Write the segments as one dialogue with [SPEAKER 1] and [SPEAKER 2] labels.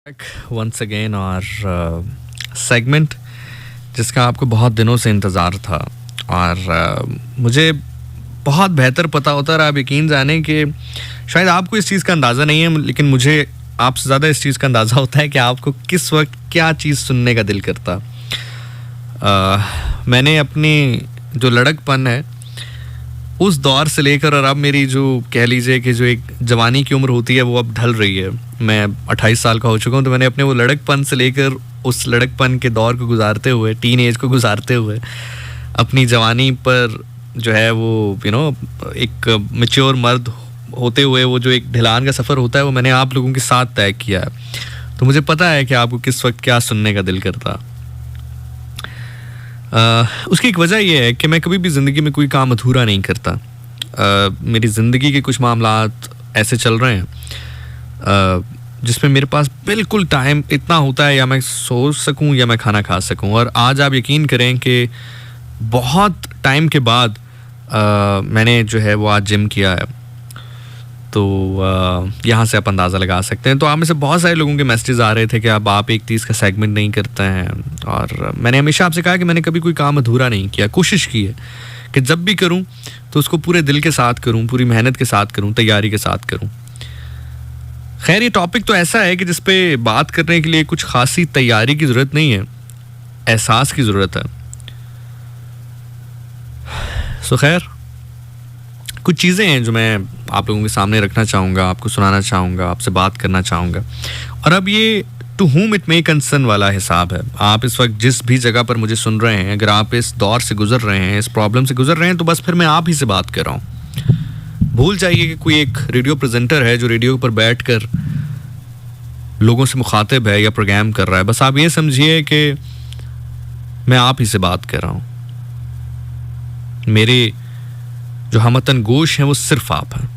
[SPEAKER 1] Once again और segment जिसका आपको बहुत दिनों से इंतज़ार था और मुझे बहुत बेहतर पता होता है। आप यकीन जाने कि शायद आपको इस चीज़ का अंदाज़ा नहीं है, लेकिन मुझे आपसे ज़्यादा इस चीज़ का अंदाज़ा होता है कि आपको किस वक्त क्या चीज़ सुनने का दिल करता। मैंने अपनी जो लड़कपन है उस दौर से लेकर और अब मेरी जो कह लीजिए कि जो एक जवानी की उम्र होती है वो अब ढल रही है। मैं 28 साल का हो चुका हूँ, तो मैंने अपने वो लड़कपन से लेकर उस लड़कपन के दौर को गुजारते हुए, टीन एज को गुजारते हुए, अपनी जवानी पर जो है वो एक मैच्योर मर्द होते हुए वो जो एक ढलान का सफ़र होता है वो मैंने आप लोगों के साथ तय किया है। तो मुझे पता है कि आपको किस वक्त क्या सुनने का दिल करता। उसकी एक वजह यह है कि मैं कभी भी ज़िंदगी में कोई काम अधूरा नहीं करता। मेरी ज़िंदगी के कुछ मामलात ऐसे चल रहे हैं जिसमें मेरे पास बिल्कुल टाइम इतना होता है या मैं सो सकूं या मैं खाना खा सकूं। और आज आप यकीन करें कि बहुत टाइम के बाद मैंने जो है वो आज जिम किया है। तो यहाँ से आप अंदाज़ा लगा सकते हैं। तो आप में से बहुत सारे लोगों के मैसेजेस आ रहे थे कि अब आप 1:30 का सेगमेंट नहीं करते हैं, और मैंने हमेशा आपसे कहा कि मैंने कभी कोई काम अधूरा नहीं किया। कोशिश की है कि जब भी करूँ तो उसको पूरे दिल के साथ करूँ, पूरी मेहनत के साथ करूँ, तैयारी के साथ करूँ। खैर, ये टॉपिक तो ऐसा है कि जिस पे बात करने के लिए कुछ खासी तैयारी की ज़रूरत नहीं है, एहसास की ज़रूरत है। सो खैर, कुछ चीज़ें हैं जो मैं आप लोगों के सामने रखना चाहूँगा, आपको सुनाना चाहूँगा, आपसे बात करना चाहूँगा। और अब ये to whom it may concern वाला हिसाब है। आप इस वक्त जिस भी जगह पर मुझे सुन रहे हैं, अगर आप इस दौर से गुजर रहे हैं, इस प्रॉब्लम से गुजर रहे हैं, तो बस फिर मैं आप ही से बात कर रहा हूँ। भूल जाइए कि कोई एक रेडियो प्रेजेंटर है जो रेडियो पर बैठ कर लोगों से मुखातिब है या प्रोग्राम कर रहा है। बस आप ये समझिए कि मैं आप ही से बात कर रहा हूँ। मेरे जो हमवतन गोश हैं वो सिर्फ आप हैं।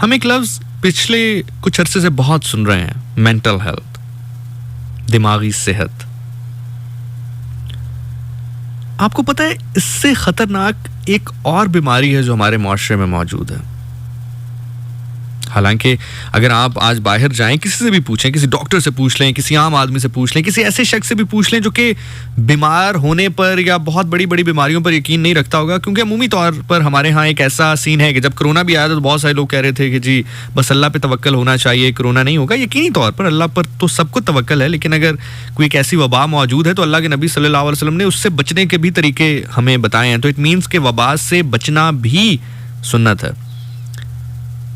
[SPEAKER 1] हम एक लफ्ज पिछले कुछ अरसे से बहुत सुन रहे हैं, मेंटल हेल्थ, दिमागी सेहत। आपको पता है इससे खतरनाक एक और बीमारी है जो हमारे माशरे में मौजूद है। हालांकि अगर आप आज बाहर जाएं, किसी से भी पूछें, किसी डॉक्टर से पूछ लें, किसी आम आदमी से पूछ लें, किसी ऐसे शख्स से भी पूछ लें जो कि बीमार होने पर या बहुत बड़ी बड़ी बीमारियों पर यकीन नहीं रखता होगा, क्योंकि अमूमी तौर पर हमारे यहाँ एक ऐसा सीन है कि जब कोरोना भी आया था तो बहुत सारे लोग कह रहे थे कि जी बस अल्लाह पे तवक्कल होना चाहिए, कोरोना नहीं होगा। यकीनी तौर पर अल्लाह पर तो सबको तवक्कल है, लेकिन अगर कोई एक ऐसी वबा मौजूद है तो अल्लाह के नबी सल्लल्लाहु अलैहि वसल्लम ने उससे बचने के भी तरीके हमें बताए हैं। तो इट मीन्स के वबा से बचना भी सुन्नत है।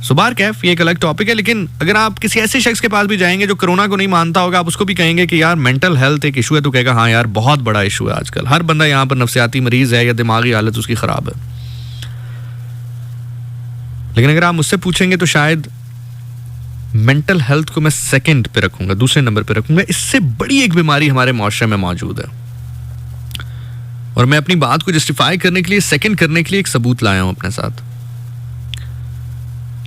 [SPEAKER 1] सुबार कैफ ये एक अलग टॉपिक है, लेकिन अगर आप किसी ऐसे शख्स के पास भी जाएंगे जो कोरोना को नहीं मानता होगा, आप उसको भी कहेंगे कि यार मेंटल हेल्थ एक इशू है, तो कहेगा हाँ यार बहुत बड़ा इशू है। आजकल हर बंदा यहाँ पर नफ्सियाती मरीज है या दिमागी हालत उसकी खराब है। लेकिन अगर आप मुझसे पूछेंगे तो शायद मेंटल हेल्थ को मैं सेकंड पे रखूंगा, दूसरे नंबर पे रखूंगा। इससे बड़ी एक बीमारी हमारे माशरे में मौजूद है, और मैं अपनी बात को जस्टिफाई करने के लिए, सेकंड करने के लिए एक सबूत लाया हूं अपने साथ।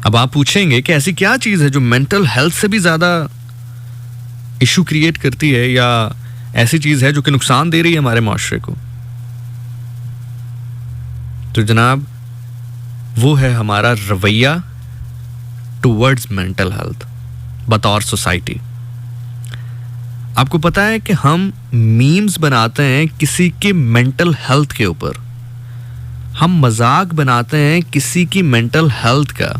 [SPEAKER 1] अब आप पूछेंगे कि ऐसी क्या चीज है जो मेंटल हेल्थ से भी ज्यादा इशू क्रिएट करती है, या ऐसी चीज है जो कि नुकसान दे रही है हमारे माशरे को। तो जनाब वो है हमारा रवैया टुवर्ड्स मेंटल हेल्थ बतौर सोसाइटी। आपको पता है कि हम मीम्स बनाते हैं किसी के मेंटल हेल्थ के ऊपर, हम मजाक बनाते हैं किसी की मेंटल हेल्थ का,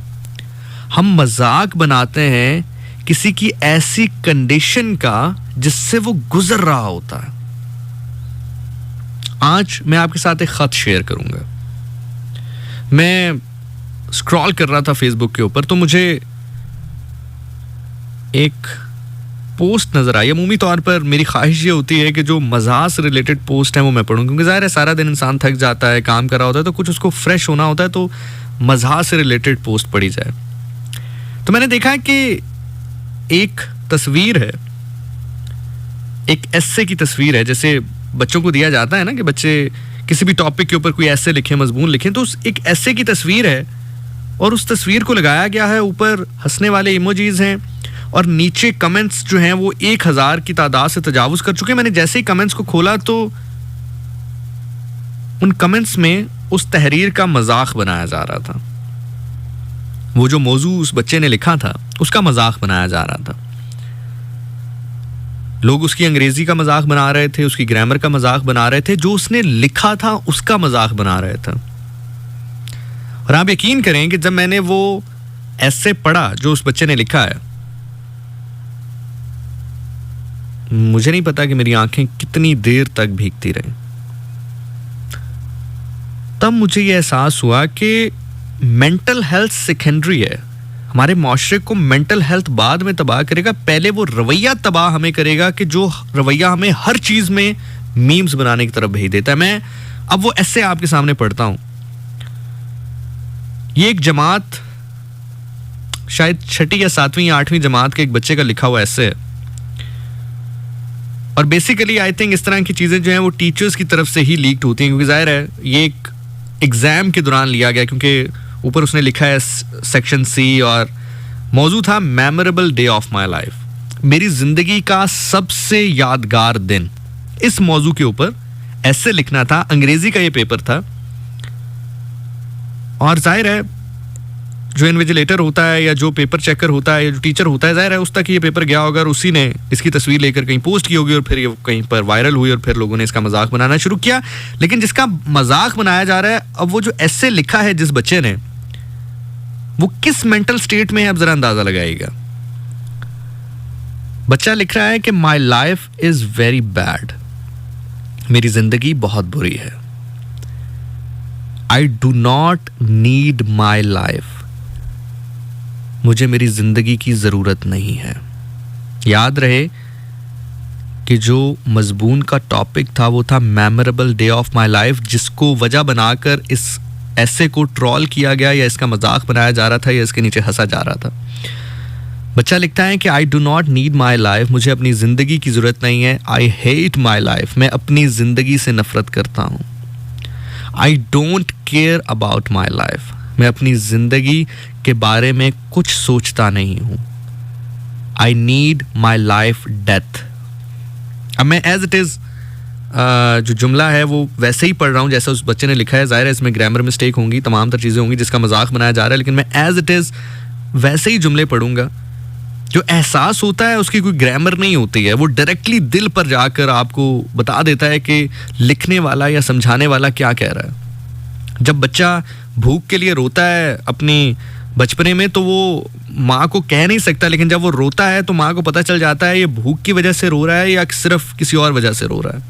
[SPEAKER 1] हम मजाक बनाते हैं किसी की ऐसी कंडीशन का जिससे वो गुजर रहा होता है। आज मैं आपके साथ एक खत शेयर करूंगा। मैं स्क्रॉल कर रहा था फेसबुक के ऊपर, तो मुझे एक पोस्ट नजर आई। अमूमी तौर पर मेरी ख्वाहिश ये होती है कि जो मज़ाक से रिलेटेड पोस्ट है वो मैं पढूं, क्योंकि ज़ाहिर है सारा दिन इंसान थक जाता है, काम कर रहा होता है, तो कुछ उसको फ्रेश होना होता है, तो मज़ाक से रिलेटेड पोस्ट पढ़ी जाए। तो मैंने देखा कि एक तस्वीर है, एक एस्से की तस्वीर है। जैसे बच्चों को दिया जाता है ना कि बच्चे किसी भी टॉपिक के ऊपर कोई एस्से लिखें, मजमून लिखें, तो एक एस्से की तस्वीर है और उस तस्वीर को लगाया गया है, ऊपर हंसने वाले इमोजीज हैं और नीचे कमेंट्स जो हैं वो 1000 की तादाद से तजावुज कर चुके हैं। मैंने जैसे ही कमेंट्स को खोला तो उन कमेंट्स में उस तहरीर का मजाक बनाया जा रहा था। वो जो मौजू उस बच्चे ने लिखा था उसका मजाक बनाया जा रहा था। लोग उसकी अंग्रेजी का मजाक बना रहे थे, उसकी ग्रामर का मजाक बना रहे थे, जो उसने लिखा था उसका मजाक बना रहे थे। और आप यकीन करें कि जब मैंने वो ऐसे पढ़ा जो उस बच्चे ने लिखा है, मुझे नहीं पता कि मेरी आंखें कितनी देर तक भीगती रहीं। तब मुझे यह एहसास हुआ कि मेंटल हेल्थ सेकेंडरी है। हमारे माशरे को मेंटल हेल्थ बाद में तबाह करेगा, पहले वो रवैया तबाह हमें करेगा कि जो रवैया हमें हर चीज में मीम्स बनाने की तरफ भेज देता है। मैं अब वो ऐसे आपके सामने पढ़ता हूं। ये एक जमात, शायद 6ठी या 7वीं या 8वीं जमात के एक बच्चे का लिखा हुआ ऐसे है। और बेसिकली आई थिंक इस तरह की चीजें जो हैं वो टीचर्स की तरफ से ही लीक्ड होती हैं, क्योंकि जाहिर है ये एक एग्जाम के दौरान लिया गया, क्योंकि ऊपर उसने लिखा है सेक्शन सी और मौजू था memorable day of my life, मेरी जिंदगी का सबसे यादगार दिन। इस मौजू के ऊपर ऐसे लिखना था, अंग्रेजी का ये पेपर था। और जाहिर है जो इन्विजिलेटर होता है या जो पेपर चेकर होता है या जो टीचर होता है, जाहिर है उस तक ये पेपर गया होगा और उसी ने इसकी तस्वीर लेकर कहीं पोस्ट की होगी और फिर ये कहीं पर वायरल हुई और फिर लोगों ने इसका मजाक बनाना शुरू किया। लेकिन जिसका मजाक बनाया जा रहा है, अब वो जो ऐसे लिखा है जिस बच्चे ने, वो किस मेंटल स्टेट में है, अब जरा अंदाजा लगाइएगा। बच्चा लिख रहा है कि my life is very bad, मेरी जिंदगी बहुत बुरी है। I do not need my life, मुझे मेरी जिंदगी की जरूरत नहीं है। याद रहे कि जो मजबून का टॉपिक था वो था memorable day of my life, जिसको वजह बनाकर इस ऐसे को ट्रोल किया गया या इसका मजाक बनाया जा रहा था या इसके नीचे हंसा जा रहा था। बच्चा लिखता है कि I do not need my life, मुझे अपनी जिंदगी की जरूरत नहीं है। आई हेट माई लाइफ, मैं अपनी जिंदगी से नफरत करता हूं। I don't care about my life, मैं अपनी जिंदगी के बारे में कुछ सोचता नहीं हूं। आई नीड माई लाइफ डेथ। अब मैं एज इट इज जो जुमला है वो वैसे ही पढ़ रहा हूं जैसा उस बच्चे ने लिखा है। जाहिर है इसमें ग्रामर मिस्टेक होंगी, तमाम तर चीजें होंगी जिसका मजाक बनाया जा रहा है, लेकिन मैं एज इट इज वैसे ही जुमले पढ़ूंगा। जो एहसास होता है उसकी कोई ग्रामर नहीं होती है, वो डायरेक्टली दिल पर जाकर आपको बता देता है कि लिखने वाला या समझाने वाला क्या कह रहा है। जब बच्चा भूख के लिए रोता है अपनी बचपने में, तो वो माँ को कह नहीं सकता, लेकिन जब वो रोता है तो माँ को पता चल जाता है ये भूख की वजह से रो रहा है या सिर्फ किसी और वजह से रो रहा है।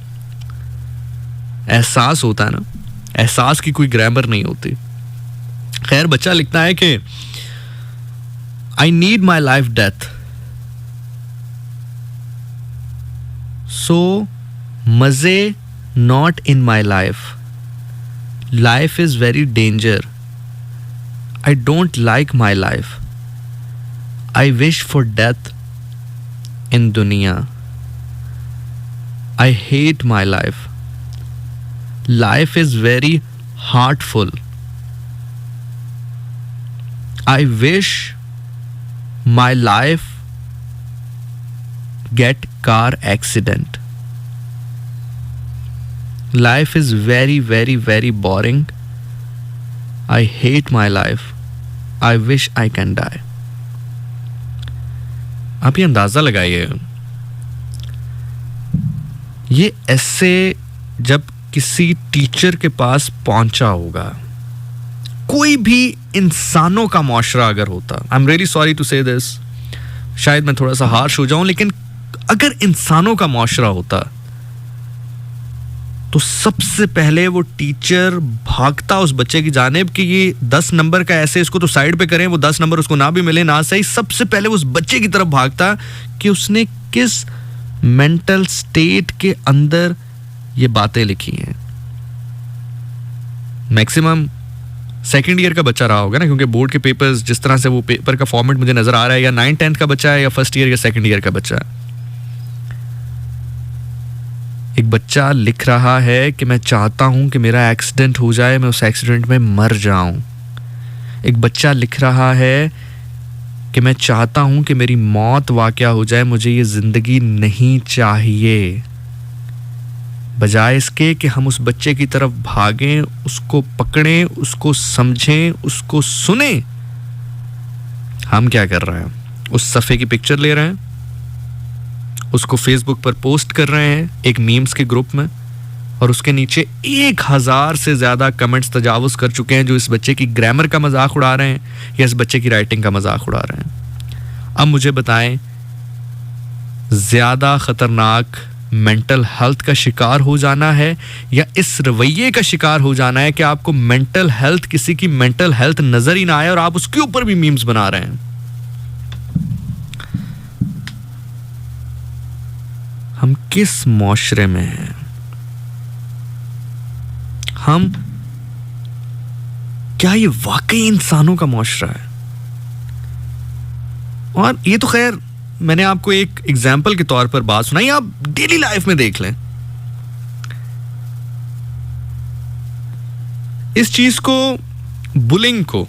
[SPEAKER 1] एहसास होता है ना, एहसास की कोई ग्रामर नहीं होती। खैर बच्चा लिखता है कि I need my life death, so मजे not in my life, life is very danger, I don't like my life. I wish for death in dunya. I hate my life. Life is very heartful. I wish my life get car accident. Life is very, very, very boring. I hate my life. I wish I can die. आप ये अंदाजा लगाइए, ये ऐसे जब किसी teacher के पास पहुंचा होगा, कोई भी इंसानों का मुआशरा अगर होता, I am really sorry to say this, शायद मैं थोड़ा सा हार्श हो जाऊं, लेकिन अगर इंसानों का मुआशरा होता तो सबसे पहले वो टीचर भागता उस बच्चे की जानिब कि ये 10 नंबर का ऐसे इसको तो साइड पे करें, वो 10 नंबर उसको ना भी मिले ना सही, सबसे पहले उस बच्चे की तरफ भागता कि उसने किस मेंटल स्टेट के अंदर ये बातें लिखी हैं। मैक्सिमम सेकेंड ईयर का बच्चा रहा होगा ना, क्योंकि बोर्ड के पेपर्स जिस तरह से वो पेपर का फॉर्मेट मुझे नजर आ रहा है, या 9th-10th का बच्चा है या फर्स्ट ईयर या सेकेंड ईयर का बच्चा है। एक बच्चा लिख रहा है कि मैं चाहता हूं कि मेरा एक्सीडेंट हो जाए, मैं उस एक्सीडेंट में मर जाऊं। एक बच्चा लिख रहा है कि मैं चाहता हूं कि मेरी मौत वाक़या हो जाए, मुझे ये ज़िंदगी नहीं चाहिए। बजाय इसके कि हम उस बच्चे की तरफ भागें, उसको पकड़ें, उसको समझें, उसको सुने, हम क्या कर रहे हैं, उस सफ़े की पिक्चर ले रहे हैं, उसको फेसबुक पर पोस्ट कर रहे हैं एक मीम्स के ग्रुप में, और उसके नीचे 1000 से ज़्यादा कमेंट्स तजावुज़ कर चुके हैं जो इस बच्चे की ग्रामर का मजाक उड़ा रहे हैं या इस बच्चे की राइटिंग का मजाक उड़ा रहे हैं। अब मुझे बताएं, ज़्यादा ख़तरनाक मेंटल हेल्थ का शिकार हो जाना है या इस रवैये का शिकार हो जाना है कि आपको मेंटल हेल्थ, किसी की मेंटल हेल्थ नज़र ही ना आए और आप उसके ऊपर भी मीम्स बना रहे हैं। हम किस मुआशरे में हैं? हम क्या ये वाकई इंसानों का मुआशरा है? और ये तो खैर मैंने आपको एक एग्जाम्पल के तौर पर बात सुनाई, आप डेली लाइफ में देख लें। इस चीज को, बुलिंग को,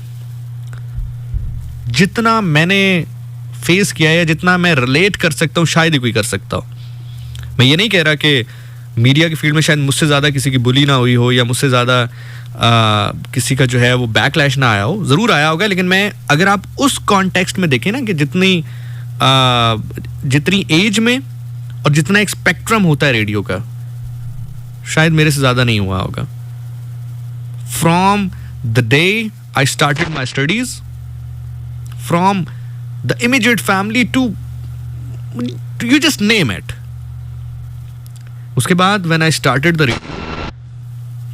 [SPEAKER 1] जितना मैंने फेस किया है, जितना मैं रिलेट कर सकता हूं, शायद ही कोई कर सकता हो। मैं ये नहीं कह रहा कि मीडिया की फील्ड में शायद मुझसे ज़्यादा किसी की बुली ना हुई हो या मुझसे ज़्यादा किसी का जो है वो बैकलैश ना आया हो, ज़रूर आया होगा। लेकिन मैं, अगर आप उस कॉन्टेक्स्ट में देखें ना कि जितनी एज में और जितना एक स्पेक्ट्रम होता है रेडियो का, शायद मेरे से ज़्यादा नहीं हुआ होगा। From the day I started my studies, from the immediate family to you just name it. उसके बाद when I started the radio,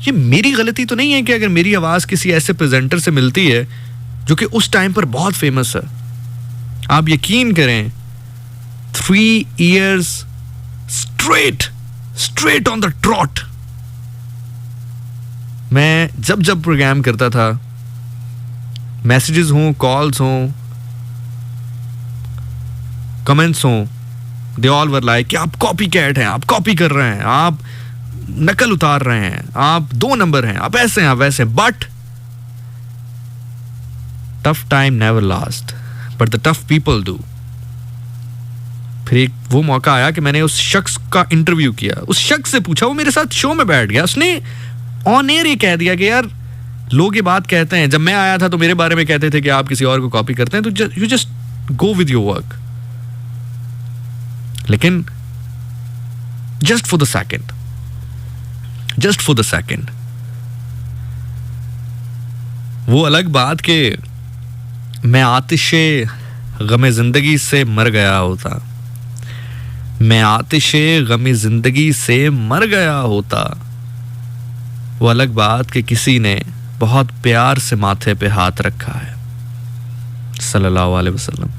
[SPEAKER 1] ये मेरी गलती तो नहीं है कि अगर मेरी आवाज़ किसी ऐसे प्रेजेंटर से मिलती है जो कि उस टाइम पर बहुत फेमस है। आप यकीन करें, 3 years straight on the trot, मैं जब जब प्रोग्राम करता था, मैसेजेस हों, कॉल्स हों, कमेंट्स हों, दे ऑल वर लाइक कि आप कॉपी कैट हैं, आप कॉपी कर रहे हैं, आप नकल उतार रहे हैं, आप 2 नंबर हैं, आप ऐसे हैं, आप वैसे हैं। But tough time never last, but the tough people do. फिर एक वो मौका आया कि मैंने उस शख्स का इंटरव्यू किया, उस शख्स से पूछा, वो मेरे साथ शो में बैठ गया, उसने ऑन एयर ये कह दिया कि यार लोग ये बात कहते हैं, जब मैं आया था तो मेरे बारे में कहते थे कि आप किसी और को कॉपी करते हैं, तो you just go with your work. लेकिन जस्ट फॉर द सेकेंड, वो अलग बात कि मैं आतिशे गमे जिंदगी से मर गया होता, मैं आतिशे गमे जिंदगी से मर गया होता, वो अलग बात कि किसी ने बहुत प्यार से माथे पे हाथ रखा है, सल्लल्लाहु अलैहि वसल्लम।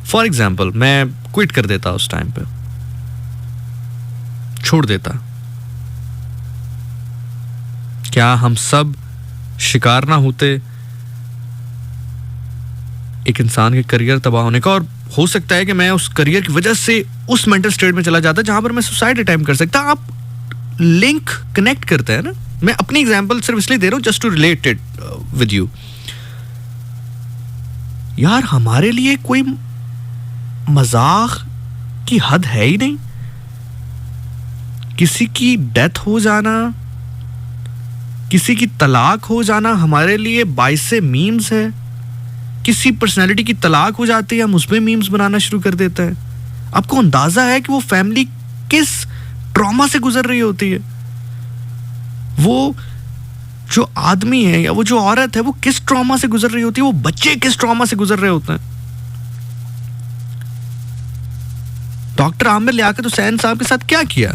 [SPEAKER 1] फॉर एग्जाम्पल, मैं क्विट कर देता उस टाइम पे, छोड़ देता, क्या हम सब शिकार ना होते एक इंसान के करियर तबाह होने का? और हो सकता है कि मैं उस करियर की वजह से उस मेंटल स्टेट में चला जाता जहां पर मैं सुसाइड अटेम्प्ट कर सकता। आप लिंक कनेक्ट करते हैं ना। मैं अपनी एग्जांपल सिर्फ इसलिए दे रहा हूं just to relate it with you. यार हमारे लिए कोई मजाक की हद है ही नहीं। किसी की डेथ हो जाना, किसी की तलाक हो जाना हमारे लिए बाइसे मीम्स है। किसी पर्सनालिटी की तलाक हो जाती है, हम उसमें मीम्स बनाना शुरू कर देते हैं। आपको अंदाजा है कि वो फैमिली किस ट्रॉमा से गुजर रही होती है, वो जो आदमी है या वो जो औरत है वो किस ट्रॉमा से गुजर रही होती है, वो बच्चे किस ट्रॉमा से गुजर रहे होते हैं। डॉक्टर आमिर लियाकत हुसैन साहब के साथ क्या किया?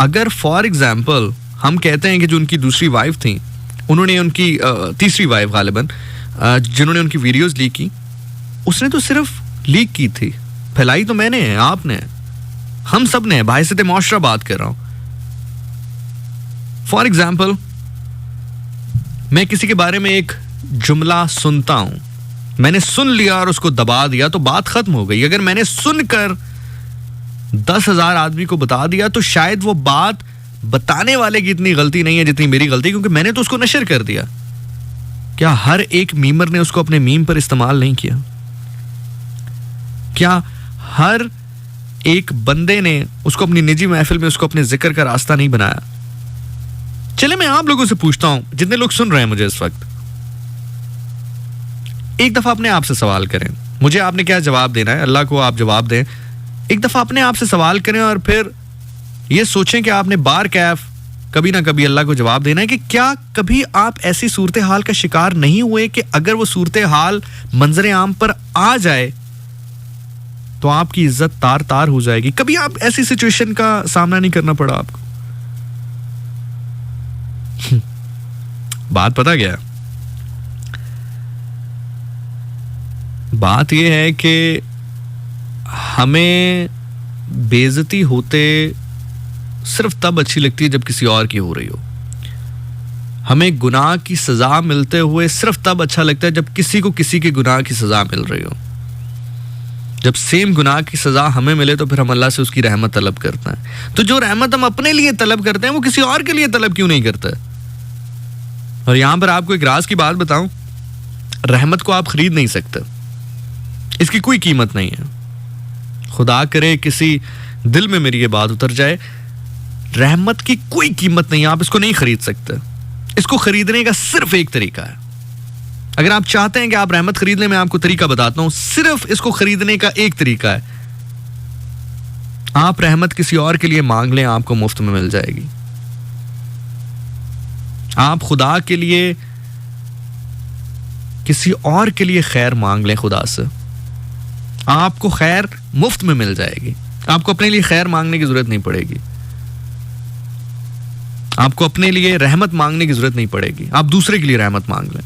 [SPEAKER 1] अगर फॉर एग्जाम्पल हम कहते हैं कि जो उनकी दूसरी वाइफ थी, उन्होंने उनकी तीसरी वाइफ गालिबन जिन्होंने उनकी वीडियोस लीक की, उसने तो सिर्फ लीक की थी, फैलाई तो मैंने है, आपने है, हम सब ने है। बाहिसत मुआशरा बात कर रहा हूं। फॉर एग्जाम्पल मैं किसी के बारे में एक जुमला सुनता हूं, मैंने सुन लिया और उसको दबा दिया तो बात खत्म हो गई। अगर मैंने सुनकर 10,000 आदमी को बता दिया तो शायद वो बात बताने वाले की इतनी गलती नहीं है जितनी मेरी गलती, क्योंकि मैंने तो उसको नशर कर दिया। क्या हर एक मीमर ने उसको अपने मीम पर इस्तेमाल नहीं किया? क्या हर एक बंदे ने उसको अपनी निजी महफिल में उसको अपने जिक्र का रास्ता नहीं बनाया? चले मैं आप लोगों से पूछता हूं, जितने लोग सुन रहे हैं मुझे इस वक्त, एक दफा अपने आप से सवाल करें। मुझे आपने क्या जवाब देना है, अल्लाह को आप जवाब दें। एक दफा अपने आप से सवाल करें और फिर ये सोचें कि आपने बार कैफ कभी ना कभी अल्लाह को जवाब देना है कि क्या कभी आप ऐसी सूरत हाल का शिकार नहीं हुए कि अगर वो सूरत हाल मंजर आम पर आ जाए तो आपकी इज्जत तार तार हो जाएगी। कभी आप ऐसी सिचुएशन का सामना नहीं करना पड़ा आपको? बात पता क्या, बात यह है कि हमें बेइज्जती होते सिर्फ तब अच्छी लगती है जब किसी और की हो रही हो। हमें गुनाह की सजा मिलते हुए सिर्फ तब अच्छा लगता है जब किसी को किसी के गुनाह की सजा मिल रही हो। जब सेम गुनाह की सजा हमें मिले तो फिर हम अल्लाह से उसकी रहमत तलब करते हैं। तो जो रहमत हम अपने लिए तलब करते हैं वो किसी और के लिए तलब क्यों नहीं करते? और यहां पर आपको एक राज की बात बताऊं, रहमत को आप खरीद नहीं सकते, इसकी कोई कीमत नहीं है। खुदा करे किसी दिल में मेरी ये बात उतर जाए, रहमत की कोई कीमत नहीं है, आप इसको नहीं खरीद सकते। इसको खरीदने का सिर्फ एक तरीका है। अगर आप चाहते हैं कि आप रहमत खरीद लें, मैं आपको तरीका बताता हूं। सिर्फ इसको खरीदने का एक तरीका है, आप रहमत किसी और के लिए मांग लें, आपको मुफ्त में मिल जाएगी। आप खुदा के लिए किसी और के लिए खैर मांग लें खुदा से, आपको खैर मुफ्त में मिल जाएगी। आपको अपने लिए खैर मांगने की जरूरत नहीं पड़ेगी, आपको अपने लिए रहमत मांगने की जरूरत नहीं पड़ेगी। आप दूसरे के लिए रहमत मांग लें।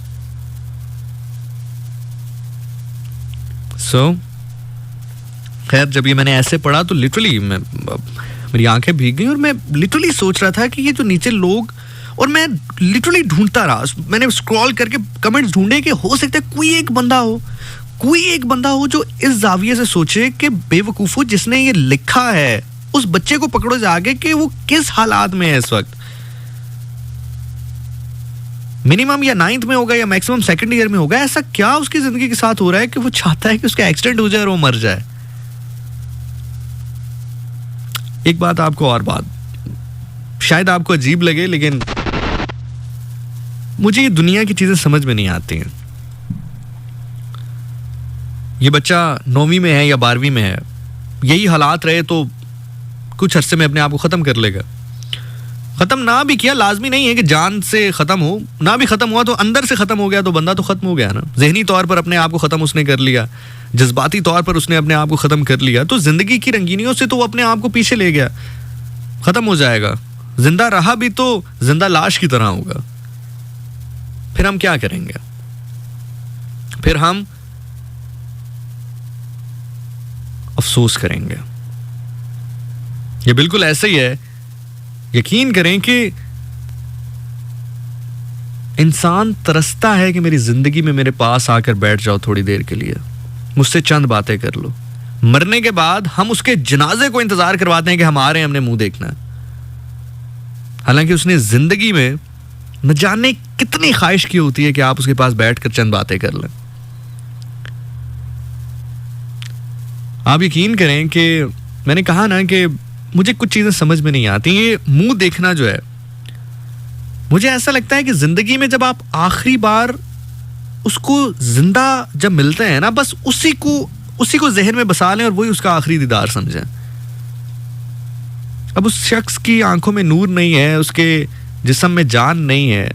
[SPEAKER 1] खैर जब ये मैंने ऐसे पढ़ा तो लिटरली मेरी आंखें भीग गई और मैं लिटरली सोच रहा था कि ये जो नीचे लोग, और मैं लिटरली ढूंढता रहा, मैंने स्क्रॉल करके कमेंट्स ढूंढे कि हो सकता है कोई एक बंदा हो जो इस जाविये से सोचे कि बेवकूफो जिसने ये लिखा है उस बच्चे को पकड़ो जाके कि वो किस हालात में है इस वक्त। मिनिमम या 9th में होगा या मैक्सिमम 2nd ईयर में होगा। ऐसा क्या उसकी जिंदगी के साथ हो रहा है कि वो चाहता है कि उसका एक्सीडेंट हो जाए और वो मर जाए। एक बात आपको, और बात शायद आपको अजीब लगे, लेकिन मुझे ये दुनिया की चीजें समझ में नहीं आती हैं। ये बच्चा 9वीं में है या 12वीं में है, यही हालात रहे तो कुछ अरसे में अपने आप को खत्म कर लेगा। खत्म ना भी किया, लाजमी नहीं है कि जान से खत्म हो, ना भी खत्म हुआ तो अंदर से खत्म हो गया तो बंदा तो खत्म हो गया ना। जहनी तौर पर अपने आप को खत्म उसने कर लिया, जज्बाती तौर पर उसने अपने आप को खत्म कर लिया, तो जिंदगी की रंगीनियों से तो वो अपने आप को पीछे ले गया, खत्म हो जाएगा। जिंदा रहा भी तो जिंदा लाश की तरह होगा। फिर हम क्या करेंगे? फिर हम अफसोस करेंगे। ये बिल्कुल ऐसे ही है। यकीन करें कि इंसान तरसता है कि मेरी जिंदगी में मेरे पास आकर बैठ जाओ थोड़ी देर के लिए, मुझसे चंद बातें कर लो। मरने के बाद हम उसके जनाजे को इंतजार करवाते हैं कि हम आ रहे हैं, हमने मुंह देखना है। हालांकि उसने जिंदगी में न जाने कितनी ख्वाहिश की होती है कि आप उसके पास बैठकर चंद बातें कर लें। आप यकीन करें कि मैंने कहा ना कि मुझे कुछ चीजें समझ में नहीं आती। ये मुंह देखना जो है, मुझे ऐसा लगता है कि जिंदगी में जब आप आखिरी बार उसको जिंदा जब मिलते हैं ना, बस उसी को जहन में बसा लें और वही उसका आखिरी दीदार समझें। अब उस शख्स की आंखों में नूर नहीं है, उसके जिस्म में जान नहीं है।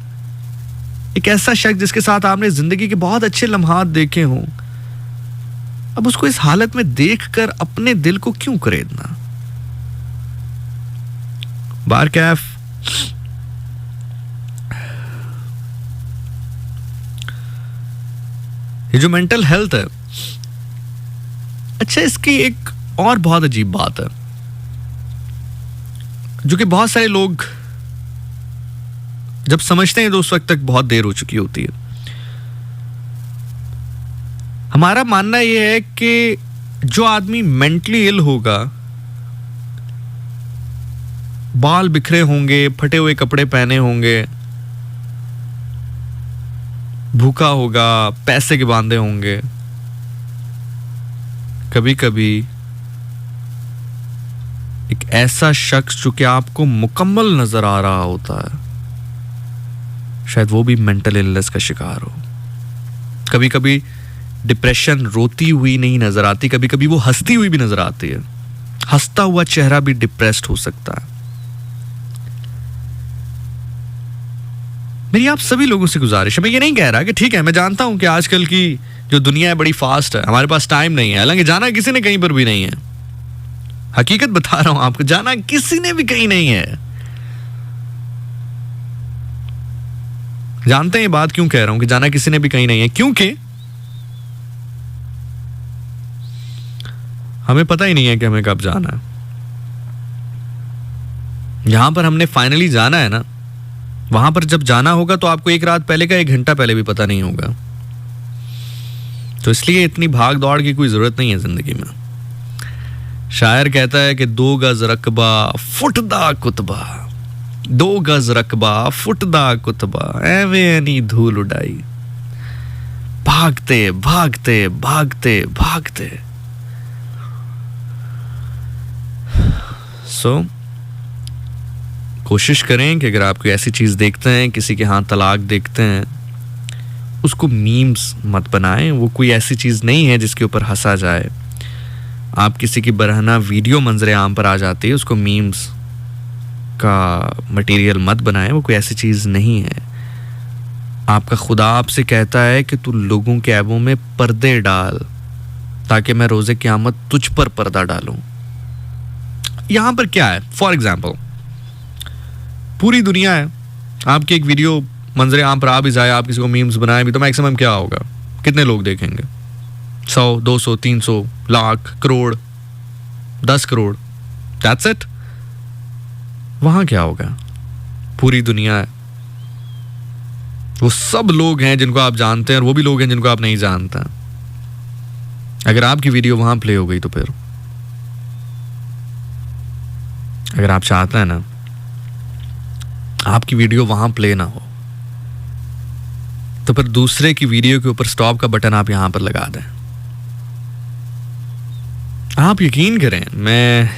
[SPEAKER 1] एक ऐसा शख्स जिसके साथ आपने जिंदगी के बहुत अच्छे लम्हात देखे हों, अब उसको इस हालत में देखकर अपने दिल को क्यों खरीदना? बार कैफ ये जो मेंटल हेल्थ है, अच्छा इसकी एक और बहुत अजीब बात है जो कि बहुत सारे लोग जब समझते हैं तो उस वक्त तक बहुत देर हो चुकी होती है। हमारा मानना यह है कि जो आदमी मेंटली इल होगा, बाल बिखरे होंगे, फटे हुए कपड़े पहने होंगे, भूखा होगा, पैसे के बांधे होंगे, कभी कभी एक ऐसा शख्स जो कि आपको मुकम्मल नजर आ रहा होता है, शायद वो भी मेंटल इलनेस का शिकार हो। कभी कभी डिप्रेशन रोती हुई नहीं नजर आती, कभी कभी वो हंसती हुई भी नजर आती है। हंसता हुआ चेहरा भी डिप्रेस्ड हो सकता है। मेरी आप सभी लोगों से गुजारिश है, मैं ये नहीं कह रहा कि ठीक है, मैं जानता हूं कि आजकल की जो दुनिया है बड़ी फास्ट है, हमारे पास टाइम नहीं है, हालांकि जाना किसी ने कहीं पर भी नहीं है। हकीकत बता रहा हूं आपको, जाना किसी ने भी कहीं नहीं है। जानते हैं ये बात क्यों कह रहा हूं कि जाना किसी ने भी कहीं नहीं है? क्योंकि हमें पता ही नहीं है कि हमें कब जाना है। जहां पर हमने फाइनली जाना है ना, वहां पर जब जाना होगा तो आपको एक रात पहले का 1 घंटा पहले भी पता नहीं होगा। तो इसलिए इतनी भाग दौड़ की कोई जरूरत नहीं है जिंदगी में। शायर कहता है कि 2 गज रकबा फुटदा कुतबा, 2 गज रकबा फुटदा कुतबा, एवे नहीं धूल उड़ाई, भागते भागते भागते भागते। सो कोशिश करें कि अगर आप कोई ऐसी चीज देखते हैं, किसी के हाथ तलाक देखते हैं, उसको मीम्स मत बनाएं। वो कोई ऐसी चीज नहीं है जिसके ऊपर हंसा जाए। आप किसी की बरहना वीडियो मंजरे आम पर आ जाती है, उसको मीम्स का मटेरियल मत बनाएं। वो कोई ऐसी चीज नहीं है। आपका खुदा आपसे कहता है कि तू लोगों के ऐबों में पर्दे डाल ताकि मैं रोजे क़यामत तुझ पर पर्दा डालूं। यहां पर क्या है? फॉर एग्जाम्पल, पूरी दुनिया है, आपकी एक वीडियो मंजरे आम पर आ भी जाए, आप किसी को मीम्स बनाए भी, तो मैक्सिमम क्या होगा? कितने लोग देखेंगे? 100, 200, 300, लाख, करोड़, 10 करोड़, दैट्स इट। वहां क्या होगा? पूरी दुनिया है, वो सब लोग हैं जिनको आप जानते हैं और वो भी लोग हैं जिनको आप नहीं जानते। अगर आपकी वीडियो वहां प्ले हो गई तो फिर, अगर आप चाहते हैं ना आपकी वीडियो वहां प्ले ना हो, तो फिर दूसरे की वीडियो के ऊपर स्टॉप का बटन आप यहां पर लगा दें। आप यकीन करें, मैं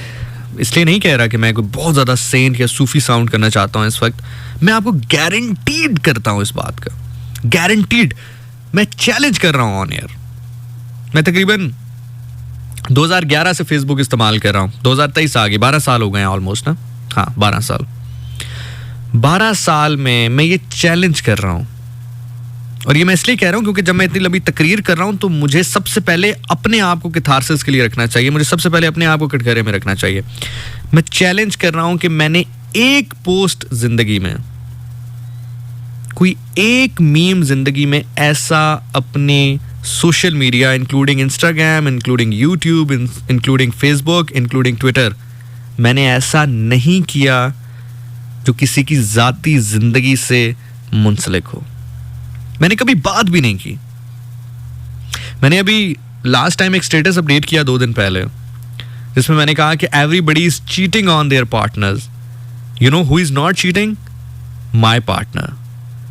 [SPEAKER 1] इसलिए नहीं कह रहा कि मैं कोई बहुत ज्यादा सेंट या सूफी साउंड करना चाहता हूं इस वक्त। मैं आपको गारंटीड करता हूं इस बात का, गारंटीड, मैं चैलेंज कर रहा हूं ऑन एयर। मैं तकरीबन 2011 से फेसबुक इस्तेमाल कर रहा हूं, 2023 आ गई, 12 साल हो गए हैं ऑलमोस्ट ना। हाँ, 12 साल। 12 साल में मैं ये चैलेंज कर रहा हूं, और ये मैं इसलिए कह रहा हूं क्योंकि जब मैं इतनी लंबी तकरीर कर रहा हूं तो मुझे सबसे पहले अपने आप को कैथारसिस के लिए रखना चाहिए, मुझे सबसे पहले अपने आप को कटघरे में रखना चाहिए। मैं चैलेंज कर रहा हूं कि मैंने एक पोस्ट जिंदगी में, कोई एक मीम जिंदगी में ऐसा अपने social media, including Instagram, including YouTube, including Facebook, including Twitter, मैंने ऐसा नहीं किया जो किसी की जाती जिंदगी से मुंसलिक हो। मैंने कभी बात भी नहीं की। मैंने अभी लास्ट टाइम एक स्टेटस अपडेट किया 2 दिन पहले, जिसमें मैंने कहा कि everybody is cheating on their partners. You know who is not cheating? My partner,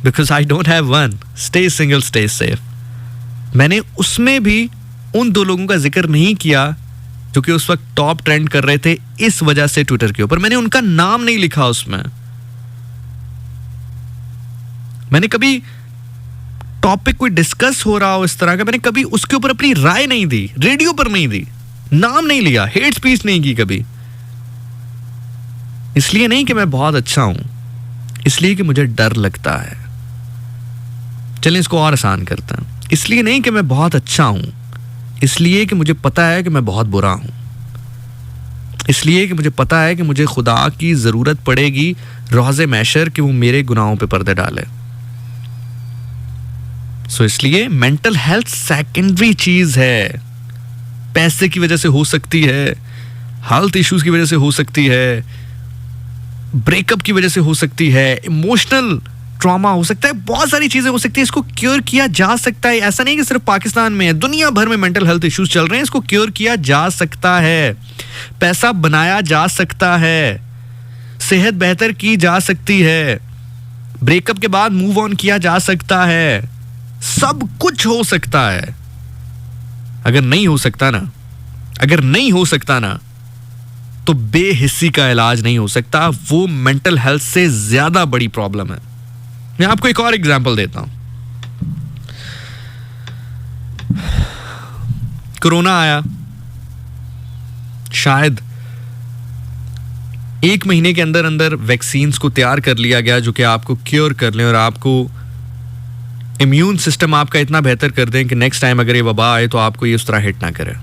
[SPEAKER 1] because I don't have one. Stay single, stay safe. मैंने उसमें भी उन 2 लोगों का जिक्र नहीं किया जो कि उस वक्त टॉप ट्रेंड कर रहे थे इस वजह से ट्विटर के ऊपर। मैंने उनका नाम नहीं लिखा उसमें। मैंने कभी टॉपिक कोई डिस्कस हो रहा हो इस तरह का, मैंने कभी उसके ऊपर अपनी राय नहीं दी, रेडियो पर नहीं दी, नाम नहीं लिया, हेट स्पीच नहीं की कभी। इसलिए नहीं कि मैं बहुत अच्छा हूं, इसलिए कि मुझे डर लगता है। चलिए इसको और आसान करते हैं। इसलिए नहीं कि मैं बहुत अच्छा हूं, इसलिए कि मुझे पता है कि मैं बहुत बुरा हूं। इसलिए कि मुझे पता है कि मुझे खुदा की जरूरत पड़ेगी रोज़े महशर कि वो मेरे गुनाहों पे पर्दे डाले। सो इसलिए मेंटल हेल्थ सेकेंडरी चीज है। पैसे की वजह से हो सकती है, हेल्थ इश्यूज की वजह से हो सकती है, ब्रेकअप की वजह से हो सकती है, इमोशनल ट्रॉमा हो सकता है, बहुत सारी चीजें हो सकती है। इसको क्योर किया जा सकता है। ऐसा नहीं कि सिर्फ पाकिस्तान में है, दुनिया भर में मेंटल हेल्थ इश्यूज चल रहे हैं। इसको क्योर किया जा सकता है, पैसा बनाया जा सकता है, सेहत बेहतर की जा सकती है, ब्रेकअप के बाद मूव ऑन किया जा सकता है, सब कुछ हो सकता है। अगर नहीं हो सकता ना, अगर नहीं हो सकता ना, तो बेहिस्सी का इलाज नहीं हो सकता। वो मेंटल हेल्थ से ज्यादा बड़ी प्रॉब्लम है। मैं आपको एक और एग्जांपल देता हूं। कोरोना आया, शायद 1 महीने के अंदर अंदर वैक्सीन्स को तैयार कर लिया गया जो कि आपको क्योर कर लें और आपको इम्यून सिस्टम आपका इतना बेहतर कर दें कि नेक्स्ट टाइम अगर ये वबा आए तो आपको ये उस तरह हिट ना करे।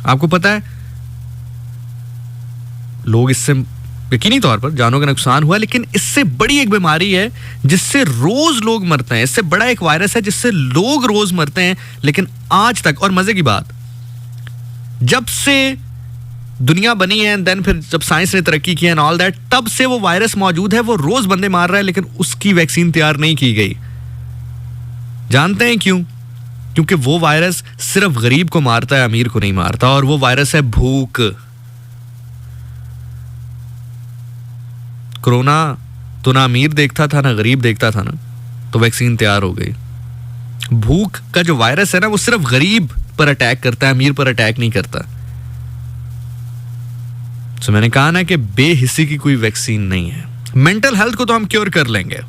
[SPEAKER 1] आपको पता है लोग इससे यकीनी तौर पर जानों का नुकसान हुआ, लेकिन इससे बड़ी एक बीमारी है जिससे रोज लोग मरते हैं। इससे बड़ा एक वायरस है जिससे लोग रोज मरते हैं, लेकिन आज तक, और मजे की बात, जब से दुनिया बनी है, देन फिर जब साइंस ने तरक्की की एंड ऑल दैट, तब से वो वायरस मौजूद है, वो रोज बंदे मार रहा है, लेकिन उसकी वैक्सीन तैयार नहीं की गई। जानते हैं क्यों? क्योंकि वो वायरस सिर्फ गरीब को मारता है, अमीर को नहीं मारता, और वो वायरस है भूख। कोरोना तो ना अमीर देखता था ना गरीब देखता था ना, तो वैक्सीन तैयार हो गई। भूख का जो वायरस है ना, वो सिर्फ गरीब पर अटैक करता है, अमीर पर अटैक नहीं करता। तो मैंने कहा ना कि बेहिस्सी की कोई वैक्सीन नहीं है। मेंटल हेल्थ को तो हम क्योर कर लेंगे,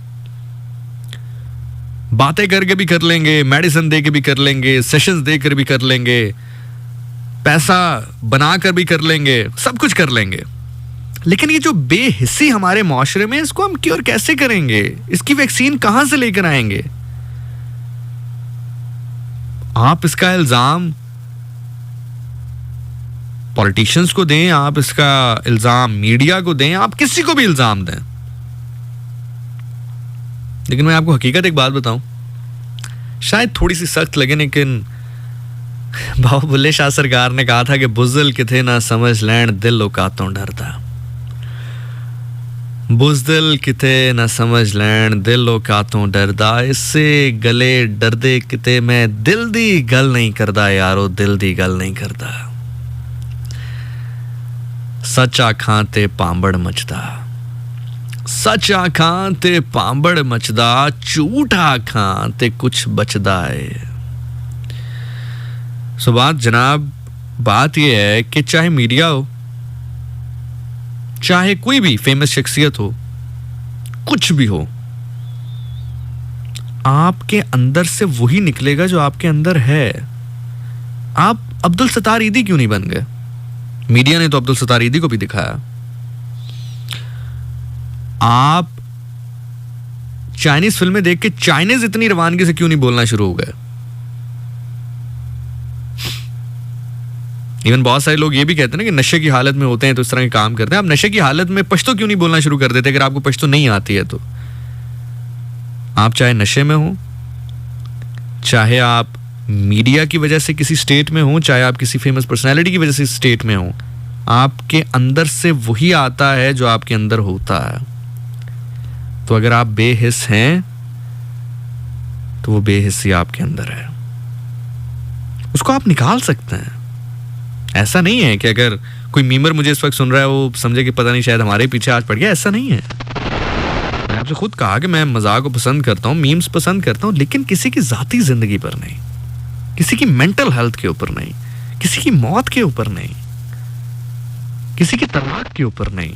[SPEAKER 1] बातें करके भी कर लेंगे, मेडिसिन दे के भी कर लेंगे, सेशंस देकर भी कर लेंगे, पैसा बनाकर भी कर लेंगे, सब कुछ कर लेंगे, लेकिन ये जो बेहिस्सी हमारे माशरे में, इसको हम क्योर कैसे करेंगे? इसकी वैक्सीन कहां से लेकर आएंगे? आप इसका इल्जाम पॉलिटिशियंस को दें, आप इसका इल्जाम मीडिया को दें, आप किसी को भी इल्जाम दें, लेकिन मैं आपको हकीकत एक बात बताऊं, शायद थोड़ी सी सख्त लगे, लेकिन बाबा बुल्ले शाह सरकार ने कहा था कि बुज़दिल किथे ना समझ लैन दिल औकातों डरदा। बुज़दिल किथे ना समझ लैन दिल औकातों डरदा, इससे गले डरदे किते मैं दिल दी गल नहीं करदा यारो, दिल दी गल नहीं करदा। सच आखां ते पांबड़ मचदा, सच आखां ते पांबड़ मचदा, झूठ आखां ते कुछ बचदा है। सो बात जनाब, बात यह है कि चाहे मीडिया हो, चाहे कोई भी फेमस शख्सियत हो, कुछ भी हो, आपके अंदर से वही निकलेगा जो आपके अंदर है। आप अब्दुल सत्तार ईदी क्यों नहीं बन गए? मीडिया ने तो अब्दुल सत्तार ईदी को भी दिखाया। आप चाइनीज फिल्में देख के चाइनीज इतनी रवानगी से क्यों नहीं बोलना शुरू हो गए? इवन बहुत सारे लोग ये भी कहते हैं ना कि नशे की हालत में होते हैं तो इस तरह के काम करते हैं। आप नशे की हालत में पश्तो क्यों नहीं बोलना शुरू कर देते? अगर आपको पश्तो नहीं आती है तो आप चाहे नशे में हो, चाहे आप मीडिया की वजह से किसी स्टेट में हो, चाहे आप किसी फेमस पर्सनालिटी की वजह से स्टेट में हो, आपके अंदर से वही आता है जो आपके अंदर होता है। तो अगर आप बेहिस हैं तो वो बेहिस्सी आपके अंदर है, उसको आप निकाल सकते हैं। ऐसा नहीं है कि अगर कोई मीमर मुझे इस वक्त सुन रहा है वो समझे कि पता नहीं शायद हमारे पीछे आज पड़ गया। ऐसा नहीं है। मैंने आपसे खुद कहा कि मैं मजाक को पसंद करता हूँ, मीम्स पसंद करता हूँ, लेकिन किसी की जाती जिंदगी पर नहीं, किसी की मेंटल हेल्थ के ऊपर नहीं, किसी की मौत के ऊपर नहीं, किसी की तलाक के ऊपर नहीं,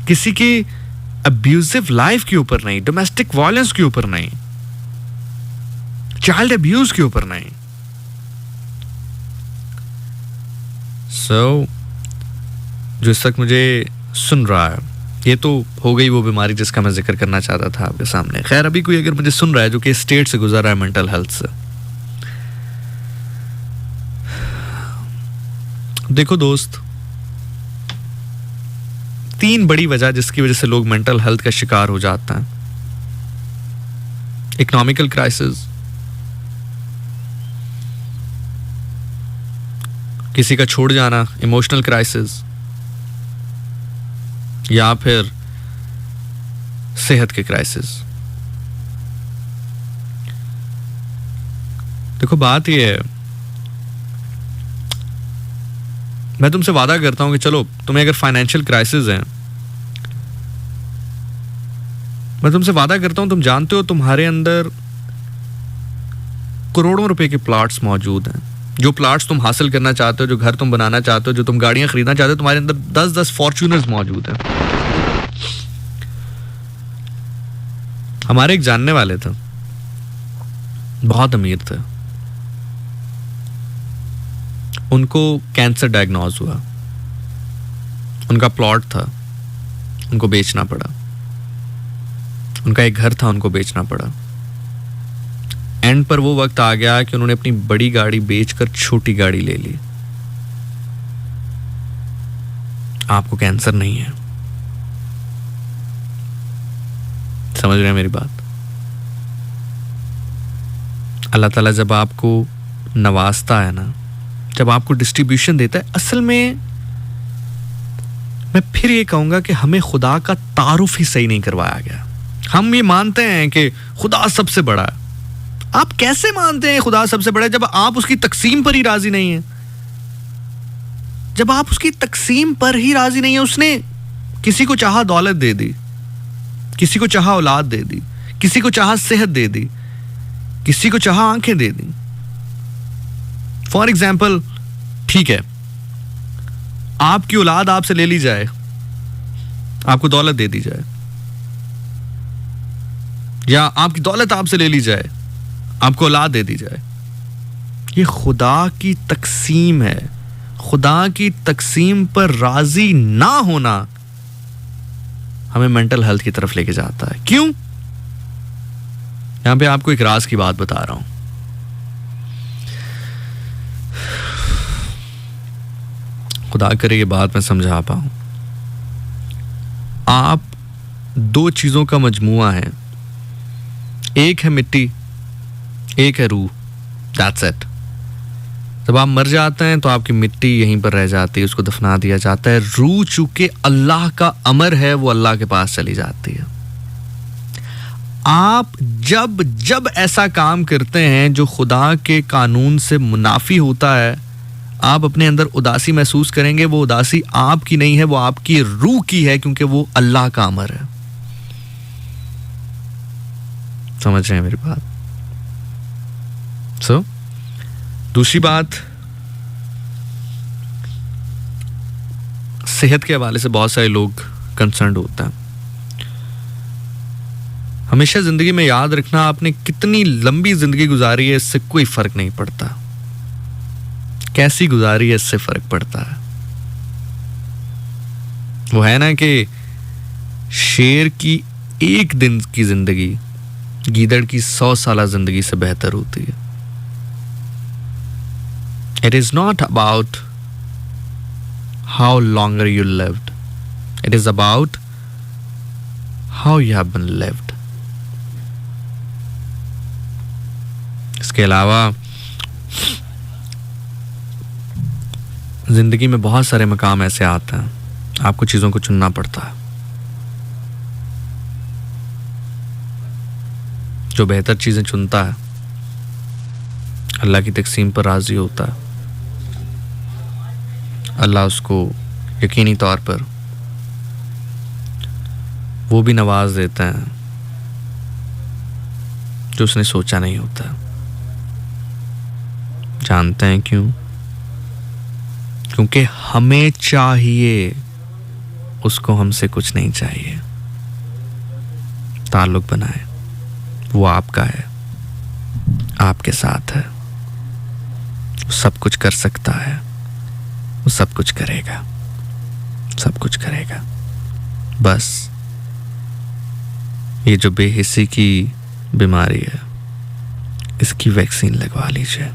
[SPEAKER 1] किसी की अब्यूजिव लाइफ के ऊपर नहीं, डोमेस्टिक वायलेंस के ऊपर नहीं, चाइल्ड अब्यूज के ऊपर नहीं। जो इस तक मुझे सुन रहा है, ये तो हो गई वो बीमारी जिसका मैं जिक्र करना चाहता था आपके सामने। खैर, अभी कोई अगर मुझे सुन रहा है जो कि स्टेट से गुजर रहा है मेंटल हेल्थ से, देखो दोस्त, 3 बड़ी वजह जिसकी वजह से लोग मेंटल हेल्थ का शिकार हो जाते हैं। इकोनॉमिकल क्राइसिस, किसी का छोड़ जाना, इमोशनल क्राइसिस, या फिर सेहत के क्राइसिस। देखो बात यह है, मैं तुमसे वादा करता हूं कि चलो तुम्हें अगर फाइनेंशियल क्राइसिस है, मैं तुमसे वादा करता हूं, तुम जानते हो तुम्हारे अंदर करोड़ों रुपए के प्लॉट्स मौजूद हैं। जो प्लॉट्स तुम हासिल करना चाहते हो, जो घर तुम बनाना चाहते हो, जो तुम गाड़ियां खरीदना चाहते हो, तुम्हारे अंदर 10-10 फॉर्च्यूनर्स मौजूद हैं। हमारे एक जानने वाले थे, बहुत अमीर थे, उनको कैंसर डायग्नोज हुआ, उनका प्लॉट था, उनको बेचना पड़ा, उनका एक घर था, उनको बेचना पड़ा। एंड पर वो वक्त आ गया कि उन्होंने अपनी बड़ी गाड़ी बेचकर छोटी गाड़ी ले ली। आपको कैंसर नहीं है, समझ रहे हैं मेरी बात? अल्लाह ताला जब आपको नवाजता है ना, जब आपको डिस्ट्रीब्यूशन देता है, असल में मैं फिर ये कहूंगा कि हमें खुदा का तारुफ ही सही नहीं करवाया गया। हम ये मानते हैं कि खुदा सबसे बड़ा है। आप कैसे मानते हैं खुदा सबसे बड़ा है जब आप उसकी तकसीम पर ही राजी नहीं है? जब आप उसकी तकसीम पर ही राजी नहीं है, उसने किसी को चाहा दौलत दे दी, किसी को चाहा औलाद दे दी, किसी को चाहा सेहत दे दी, किसी को चाहा आंखें दे दी। फॉर एग्जाम्पल, ठीक है, आपकी औलाद आपसे ले ली जाए, आपको दौलत दे दी जाए, या आपकी दौलत आपसे ले ली जाए, आपको औलाद दे दी जाए, ये खुदा की तकसीम है। खुदा की तकसीम पर राजी ना होना हमें मेंटल हेल्थ की तरफ लेके जाता है। क्यों? यहां पे आपको एक राज की बात बता रहा हूं। खुदा करे ये बात मैं समझा पाऊं। आप दो चीजों का मजमुआ है, एक है मिट्टी, एक है रूह। That's it. जब आप मर जाते हैं तो आपकी मिट्टी यहीं पर रह जाती है, उसको दफना दिया जाता है। रूह चूंकि अल्लाह का अमर है, वो अल्लाह के पास चली जाती है। आप जब जब ऐसा काम करते हैं जो खुदा के कानून से मुनाफी होता है, आप अपने अंदर उदासी महसूस करेंगे। वो उदासी आपकी नहीं है, वो आपकी रूह की है, क्योंकि वो अल्लाह का अमर है। समझ रहे हैं मेरी बात? दूसरी बात, सेहत के हवाले से बहुत सारे लोग कंसर्न होते हैं। हमेशा जिंदगी में याद रखना, आपने कितनी लंबी जिंदगी गुजारी है इससे कोई फर्क नहीं पड़ता, कैसी गुजारी है इससे फर्क पड़ता है। वो है ना कि शेर की एक दिन की जिंदगी गीदड़ की 100 साल जिंदगी से बेहतर होती है। It is not about how longer you lived. It is about how you have been lived. इसके अलावा जिंदगी में बहुत सारे मकाम ऐसे आते हैं, आपको चीजों को चुनना पड़ता है। जो बेहतर चीजें चुनता है, अल्लाह की तकसीम पर राजी होता है, अल्लाह उसको यकीनी तौर पर वो भी नवाज देता है जो उसने सोचा नहीं होता। जानते हैं क्यों? क्योंकि हमें चाहिए, उसको हमसे कुछ नहीं चाहिए। ताल्लुक बनाए, वो आपका है, आपके साथ है, वो सब कुछ कर सकता है, वो सब कुछ करेगा, सब कुछ करेगा। बस ये जो बेहिस्सी की बीमारी है, इसकी वैक्सीन लगवा लीजिए।